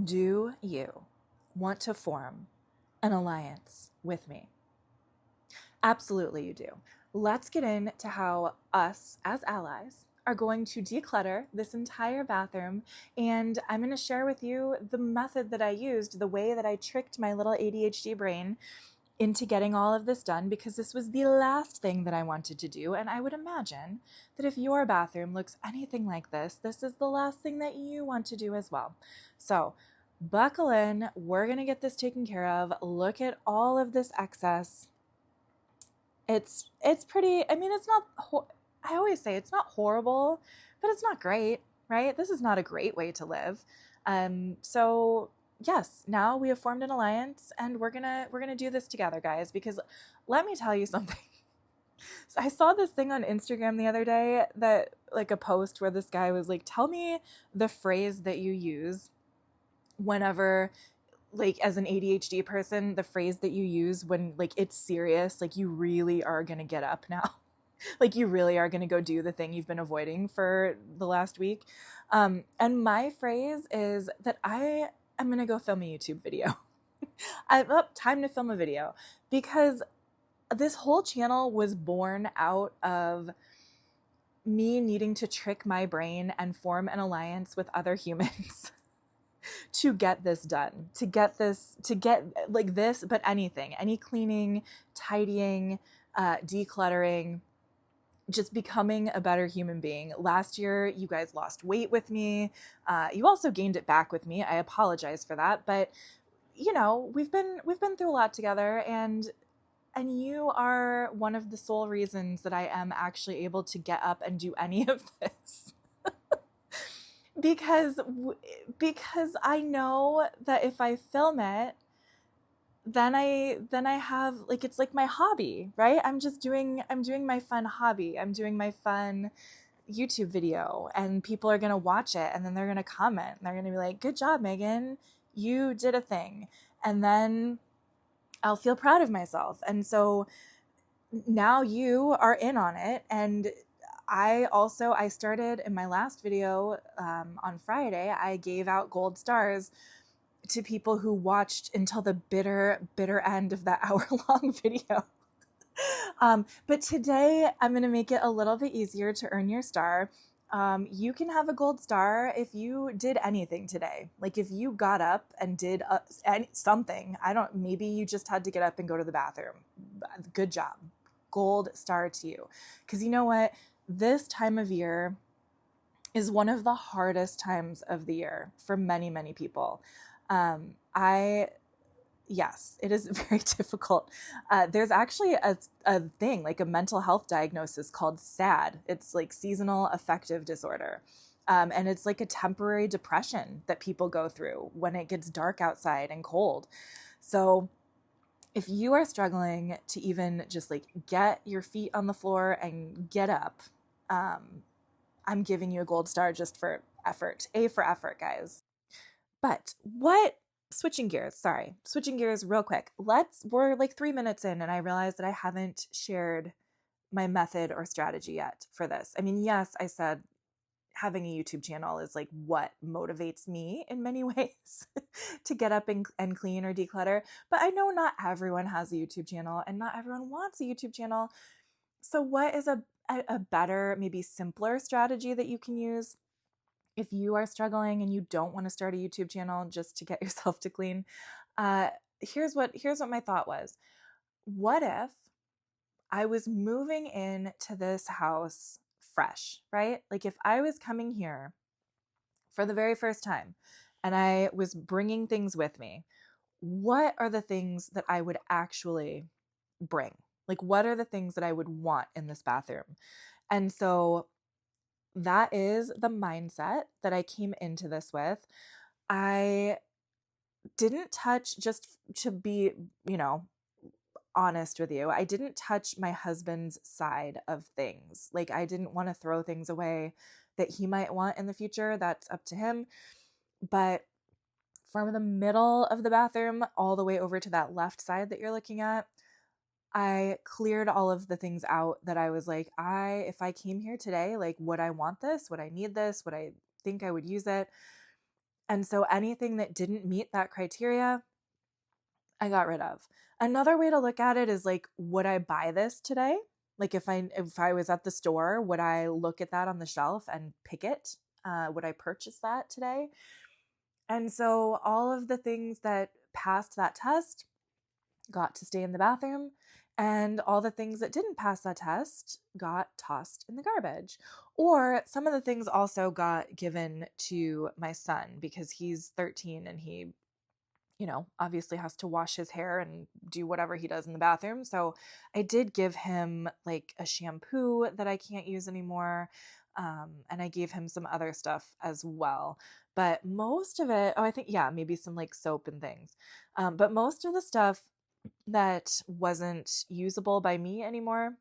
Do you want to form an alliance with me? Absolutely, you do. Let's get into how us as allies are going to declutter this entire bathroom. And I'm going to share with you the method that I used, the way that I tricked my little ADHD brain into getting all of this done, because this was the last thing that I wanted to do. And I would imagine that if your bathroom looks anything like this is the last thing that you want to do as well. So buckle in. We're going to get this taken care of. Look at all of this excess. It's pretty, I mean, it's not, I always say it's not horrible, but it's not great, right? This is not a great way to live. So yes, now we have formed an alliance and we're gonna do this together, guys, because let me tell you something. So I saw this thing on Instagram the other day, that like a post where this guy was like, tell me the phrase that you use whenever, like, as an ADHD person, the phrase that you use when like it's serious, like you really are going to get up now. Like you really are going to go do the thing you've been avoiding for the last week. And my phrase is that I am going to go film a YouTube video. I'm up, time to film a video, because this whole channel was born out of me needing to trick my brain and form an alliance with other humans to get this done, to get like this, but anything, any cleaning, tidying, decluttering, just becoming a better human being. Last year, you guys lost weight with me. You also gained it back with me. I apologize for that, but you know, we've been through a lot together, and you are one of the sole reasons that I am actually able to get up and do any of this. because because I know that if I film it, then I have, like, it's like my hobby, right? I'm doing my fun hobby. I'm doing my fun YouTube video, and people are going to watch it, and then they're going to comment. They're going to be like, "Good job, Megan. You did a thing." And then I'll feel proud of myself. And so now you are in on it. And I started in my last video on Friday, I gave out gold stars to people who watched until the bitter end of that hour-long video. But today I'm going to make it a little bit easier to earn your star. You can have a gold star if you did anything today. Like if you got up and did something. Maybe you just had to get up and go to the bathroom. Good job. Gold star to you. Because you know what? This time of year is one of the hardest times of the year for many, many people. Yes, it is very difficult. There's actually a thing, like a mental health diagnosis called SAD. It's like seasonal affective disorder. And it's like a temporary depression that people go through when it gets dark outside and cold. So if you are struggling to even just like get your feet on the floor and get up, I'm giving you a gold star just for effort. A for effort, guys. But switching gears real quick. We're like 3 minutes in, and I realized that I haven't shared my method or strategy yet for this. I mean, yes, I said having a YouTube channel is like what motivates me in many ways to get up and clean or declutter. But I know not everyone has a YouTube channel, and not everyone wants a YouTube channel. So what is a better, maybe simpler strategy that you can use if you are struggling and you don't want to start a YouTube channel just to get yourself to clean? Here's what my thought was. What if I was moving into this house fresh, right? Like if I was coming here for the very first time and I was bringing things with me, what are the things that I would actually bring? Like what are the things that I would want in this bathroom? And so that is the mindset that I came into this with. I didn't touch, just to be, honest with you, I didn't touch my husband's side of things. Like I didn't want to throw things away that he might want in the future. That's up to him. But from the middle of the bathroom all the way over to that left side that you're looking at, I cleared all of the things out that I was like, if I came here today, like, would I want this? Would I need this? Would I think I would use it? And so anything that didn't meet that criteria, I got rid of. Another way to look at it is like, would I buy this today? Like if I was at the store, would I look at that on the shelf and pick it? Would I purchase that today? And so all of the things that passed that test got to stay in the bathroom, and all the things that didn't pass that test got tossed in the garbage. Or some of the things also got given to my son because he's 13 and he, obviously has to wash his hair and do whatever he does in the bathroom. So I did give him like a shampoo that I can't use anymore. And I gave him some other stuff as well. But most of it, I think, yeah, maybe some like soap and things. But most of the stuff that wasn't usable by me anymore,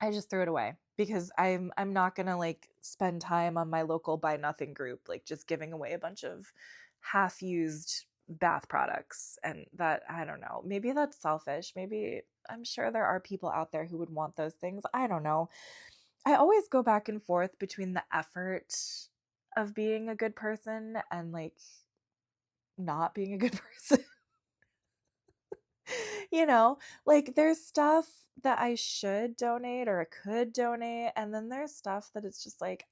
I just threw it away because I'm not gonna like spend time on my local buy nothing group like just giving away a bunch of half used bath products. And that, I don't know, maybe that's selfish. Maybe I'm sure there are people out there who would want those things. I don't know. I always go back and forth between the effort of being a good person and like not being a good person. you know, like there's stuff that I should donate or could donate, and then there's stuff that it's just like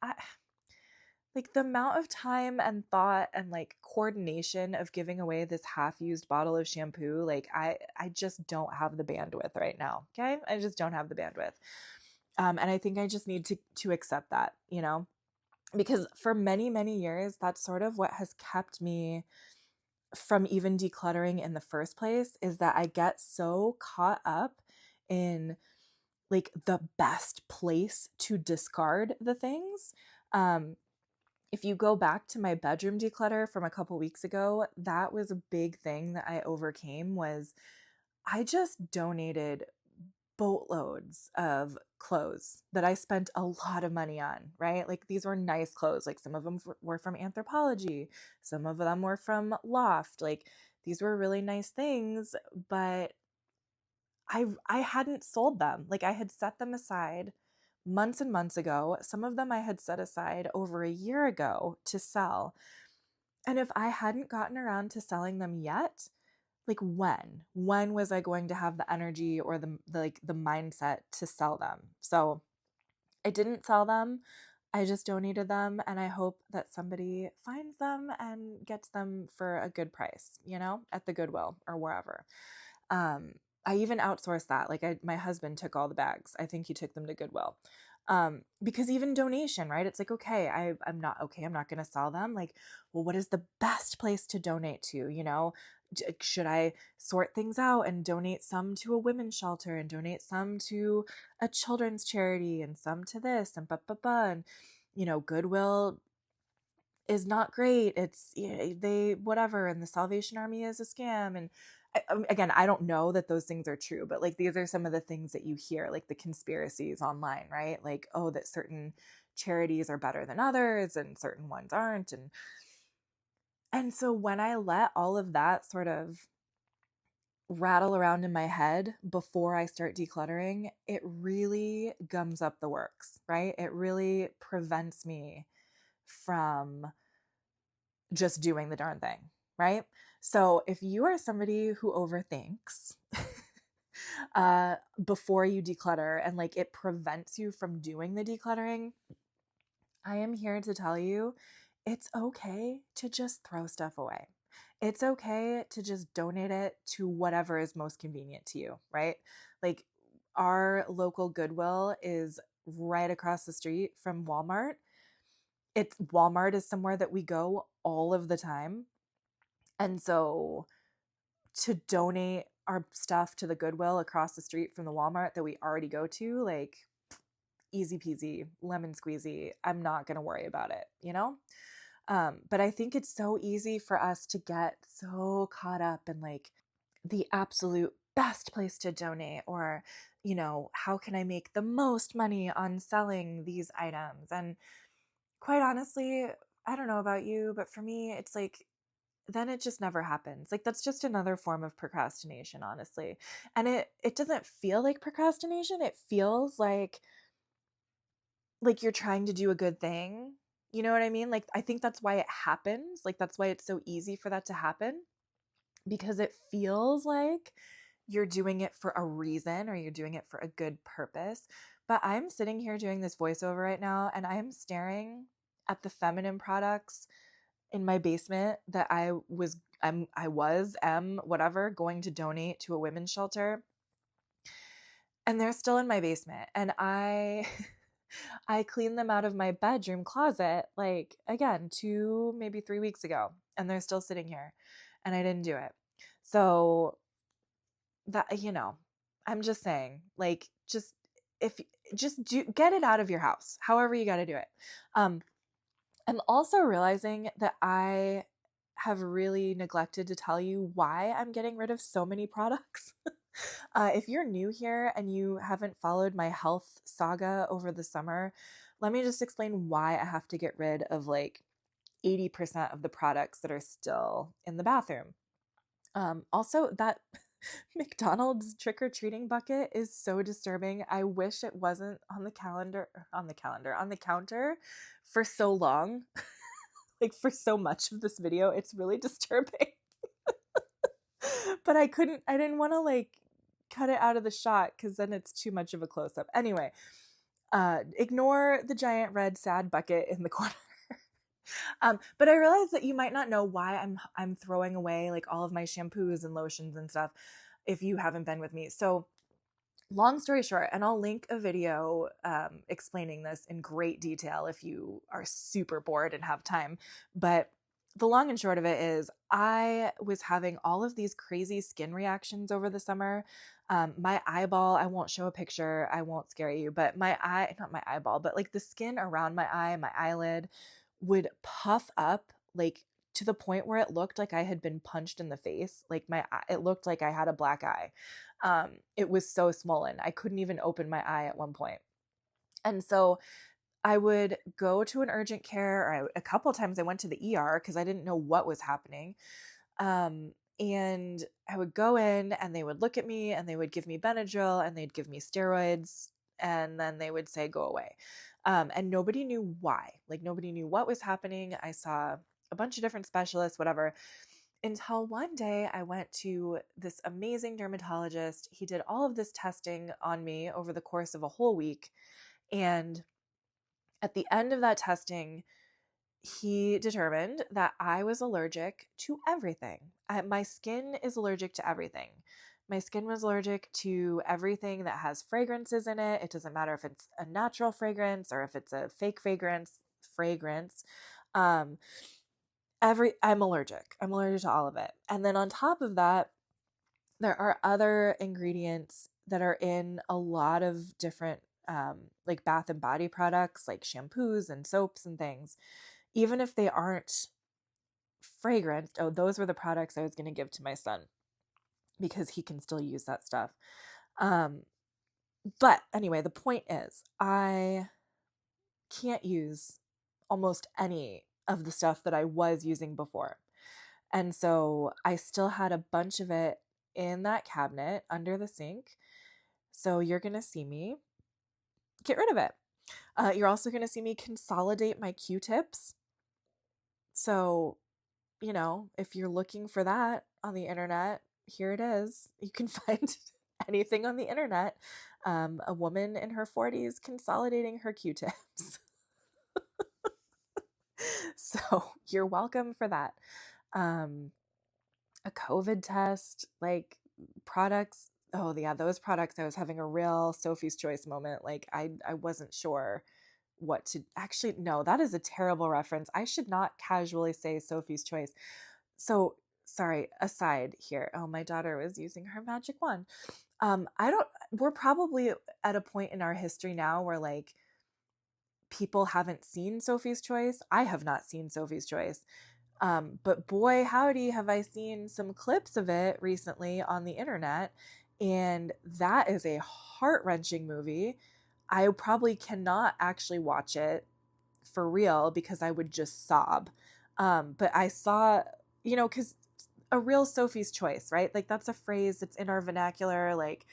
like the amount of time and thought and like coordination of giving away this half-used bottle of shampoo, like I just don't have the bandwidth right now. Okay? I just don't have the bandwidth. And I think I just need to accept that, because for many, many years, that's sort of what has kept me from even decluttering in the first place, is that I get so caught up in like the best place to discard the things. If you go back to my bedroom declutter from a couple weeks ago, that was a big thing that I overcame. Was I just donated boatloads of clothes that I spent a lot of money on, right? Like these were nice clothes. Like some of them were from Anthropologie, some of them were from Loft. Like these were really nice things, but I hadn't sold them. Like I had set them aside months and months ago. Some of them I had set aside over a year ago to sell. And if I hadn't gotten around to selling them yet, like when was I going to have the energy or the mindset to sell them? So I didn't sell them. I just donated them, and I hope that somebody finds them and gets them for a good price, at the Goodwill or wherever. um I even outsourced that. Like my husband took all the bags. I think he took them to Goodwill. Because even donation, right? It's like, okay, I'm not okay. I'm not going to sell them. Like, well, what is the best place to donate to? Should I sort things out and donate some to a women's shelter and donate some to a children's charity and some to this and and Goodwill is not great. It's they whatever, and the Salvation Army is a scam. And again, I don't know that those things are true, but like these are some of the things that you hear, like the conspiracies online, right? Like, oh, that certain charities are better than others and certain ones aren't. And so when I let all of that sort of rattle around in my head before I start decluttering, it really gums up the works, right? It really prevents me from just doing the darn thing, right? So if you are somebody who overthinks before you declutter and like it prevents you from doing the decluttering, I am here to tell you it's okay to just throw stuff away. It's okay to just donate it to whatever is most convenient to you, right? Like our local Goodwill is right across the street from Walmart. Walmart is somewhere that we go all of the time. And so to donate our stuff to the Goodwill across the street from the Walmart that we already go to, like easy peasy, lemon squeezy. I'm not going to worry about it. But I think it's so easy for us to get so caught up in like the absolute best place to donate, or, how can I make the most money on selling these items? And quite honestly, I don't know about you, but for me, it's like, then it just never happens. Like that's just another form of procrastination, honestly. And it doesn't feel like procrastination. It feels like you're trying to do a good thing, You know what I mean? Like, I think that's why it happens. Like, that's why it's so easy for that to happen, because it feels like you're doing it for a reason or you're doing it for a good purpose. But I'm sitting here doing this voiceover right now and I'm staring at the feminine products in my basement that am whatever going to donate to a women's shelter, and they're still in my basement, and I I cleaned them out of my bedroom closet, like, again, 2 maybe 3 weeks ago, and they're still sitting here, and I didn't do it. So that, I'm just saying, like, if just do get it out of your house, however you got to do it. I'm also realizing that I have really neglected to tell you why I'm getting rid of so many products. If you're new here and you haven't followed my health saga over the summer, let me just explain why I have to get rid of like 80% of the products that are still in the bathroom. Also, that McDonald's trick-or-treating bucket is so disturbing. I wish it wasn't on the counter for so long. Like, for so much of this video. It's really disturbing. But I didn't want to like cut it out of the shot because then it's too much of a close-up. Anyway, ignore the giant red sad bucket in the corner. But I realized that you might not know why I'm throwing away like all of my shampoos and lotions and stuff if you haven't been with me. So long story short, and I'll link a video explaining this in great detail if you are super bored and have time. But the long and short of it is I was having all of these crazy skin reactions over the summer. My eyeball, I won't show a picture, I won't scare you, but not my eyeball, but like the skin around my eye, my eyelid would puff up like to the point where it looked like I had been punched in the face. Like it looked like I had a black eye. It was so swollen. I couldn't even open my eye at one point. And so I would go to an urgent care, or a couple of times I went to the ER because I didn't know what was happening. And I would go in and they would look at me and they would give me Benadryl and they'd give me steroids and then they would say, go away. And nobody knew why. Like, nobody knew what was happening. I saw a bunch of different specialists, whatever, until one day I went to this amazing dermatologist. He did all of this testing on me over the course of a whole week. And at the end of that testing, he determined that I was allergic to everything. My skin is allergic to everything. My skin was allergic to everything that has fragrances in it. It doesn't matter if it's a natural fragrance or if it's a fake fragrance. Um, I'm allergic. I'm allergic to all of it. And then on top of that, there are other ingredients that are in a lot of different like bath and body products, like shampoos and soaps and things. Even if they aren't fragranced, oh, those were the products I was going to give to my son because he can still use that stuff. But anyway, the point is, I can't use almost any of the stuff that I was using before. And so I still had a bunch of it in that cabinet under the sink. So you're going to see me get rid of it. You're also going to see me consolidate my Q-tips. So, if you're looking for that on the internet, here it is. You can find anything on the internet. A woman in her 40s consolidating her Q-tips. So you're welcome for that. A COVID test, like products. Oh yeah, those products. I was having a real Sophie's Choice moment. Like I wasn't sure what to actually. No, that is a terrible reference. I should not casually say Sophie's Choice. So sorry, aside here. Oh, my daughter was using her magic wand. We're probably at a point in our history now where like people haven't seen Sophie's Choice. I have not seen Sophie's Choice. But boy, howdy, have I seen some clips of it recently on the internet. And that is a heart-wrenching movie. I probably cannot actually watch it for real because I would just sob. But I saw, because a real Sophie's Choice, right? Like that's a phrase that's in our vernacular. Like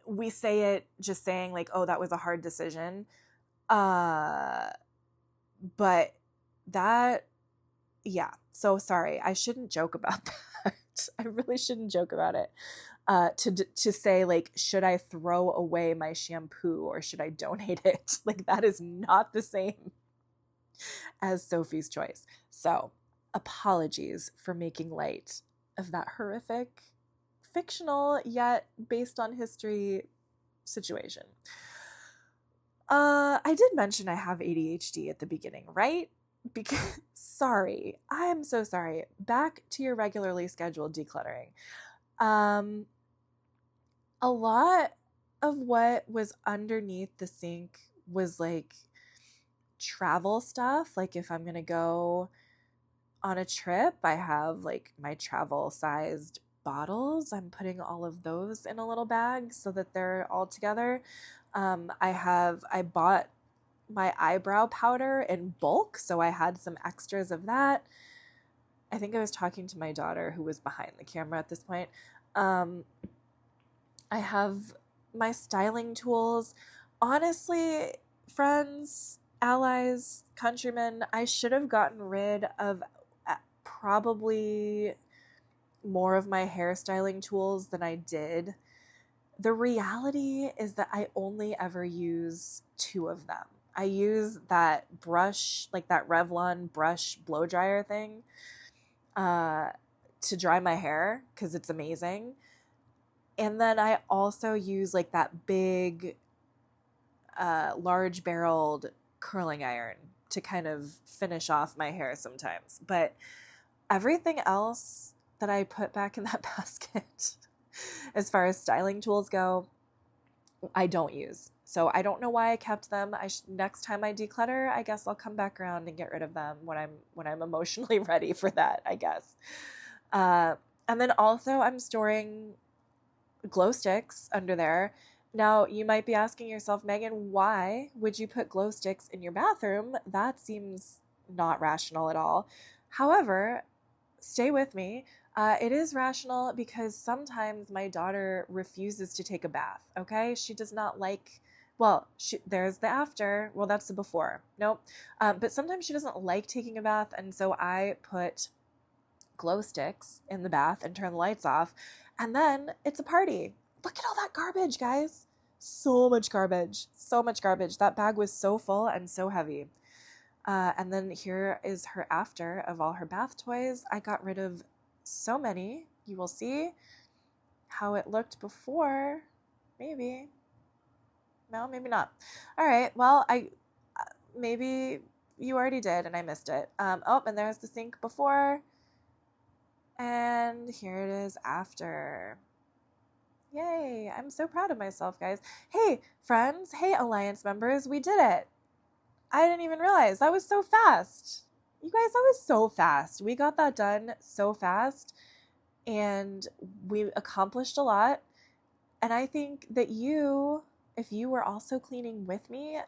we say it just saying like, oh, that was a hard decision. But that, yeah. So sorry. I shouldn't joke about that. I really shouldn't joke about it. To say like, should I throw away my shampoo or should I donate it? Like that is not the same as Sophie's choice. So apologies for making light of that horrific, fictional yet based on history situation. I did mention I have ADHD at the beginning, right? Because sorry, I'm so sorry. Back to your regularly scheduled decluttering. Um, a lot of what was underneath the sink was like travel stuff. Like if I'm gonna go on a trip, I have like my travel sized bottles. I'm putting all of those in a little bag so that they're all together. I bought my eyebrow powder in bulk, so I had some extras of that. I think I was talking to my daughter who was behind the camera at this point. I have my styling tools. Honestly, friends, allies, countrymen, I should have gotten rid of probably more of my hairstyling tools than I did. The reality is that I only ever use 2 of them. I use that brush, like that Revlon brush blow dryer thing, to dry my hair because it's amazing. And then I also use like that big, large barreled curling iron to kind of finish off my hair sometimes. But everything else that I put back in that basket, as far as styling tools go, I don't use. So I don't know why I kept them. Next time I declutter, I guess I'll come back around and get rid of them when I'm emotionally ready for that, I guess. And then also I'm storing glow sticks under there. Now, you might be asking yourself, Megan, why would you put glow sticks in your bathroom? That seems not rational at all. However, stay with me. It is rational because sometimes my daughter refuses to take a bath, okay? She does not like, well, there's the after. Well, that's the before. Nope. But sometimes she doesn't like taking a bath, and so I put glow sticks in the bath and turn the lights off, and then it's a party. Look at all that garbage, guys. So much garbage. So much garbage. That bag was so full and so heavy. And then here is her after of all her bath toys. I got rid of so many. You will see how it looked before. Maybe. No, maybe not. All right. Well, maybe you already did and I missed it. Oh, and there's the sink before. And here it is after. Yay. I'm so proud of myself, guys. Hey, friends. Hey, Alliance members. We did it. I didn't even realize. That was so fast. You guys, that was so fast. We got that done so fast and we accomplished a lot. And I think that if you were also cleaning with me,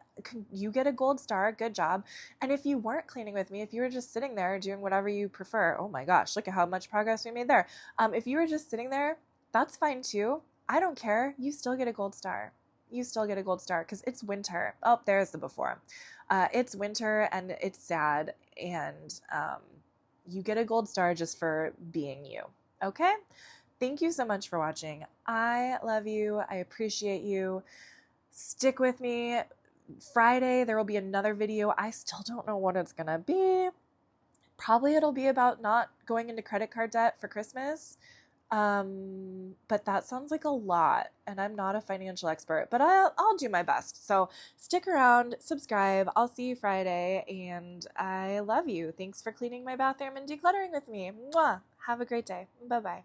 you get a gold star. Good job. And if you weren't cleaning with me, if you were just sitting there doing whatever you prefer, oh my gosh, look at how much progress we made there. If you were just sitting there, that's fine too. I don't care. You still get a gold star. You still get a gold star because it's winter. Oh, there's the before. It's winter and it's sad, and you get a gold star just for being you. Okay? Thank you so much for watching. I love you. I appreciate you. Stick with me. Friday, there will be another video. I still don't know what it's going to be. Probably it'll be about not going into credit card debt for Christmas. But that sounds like a lot, and I'm not a financial expert, but I'll do my best. So stick around, subscribe. I'll see you Friday, and I love you. Thanks for cleaning my bathroom and decluttering with me. Mwah! Have a great day. Bye-bye.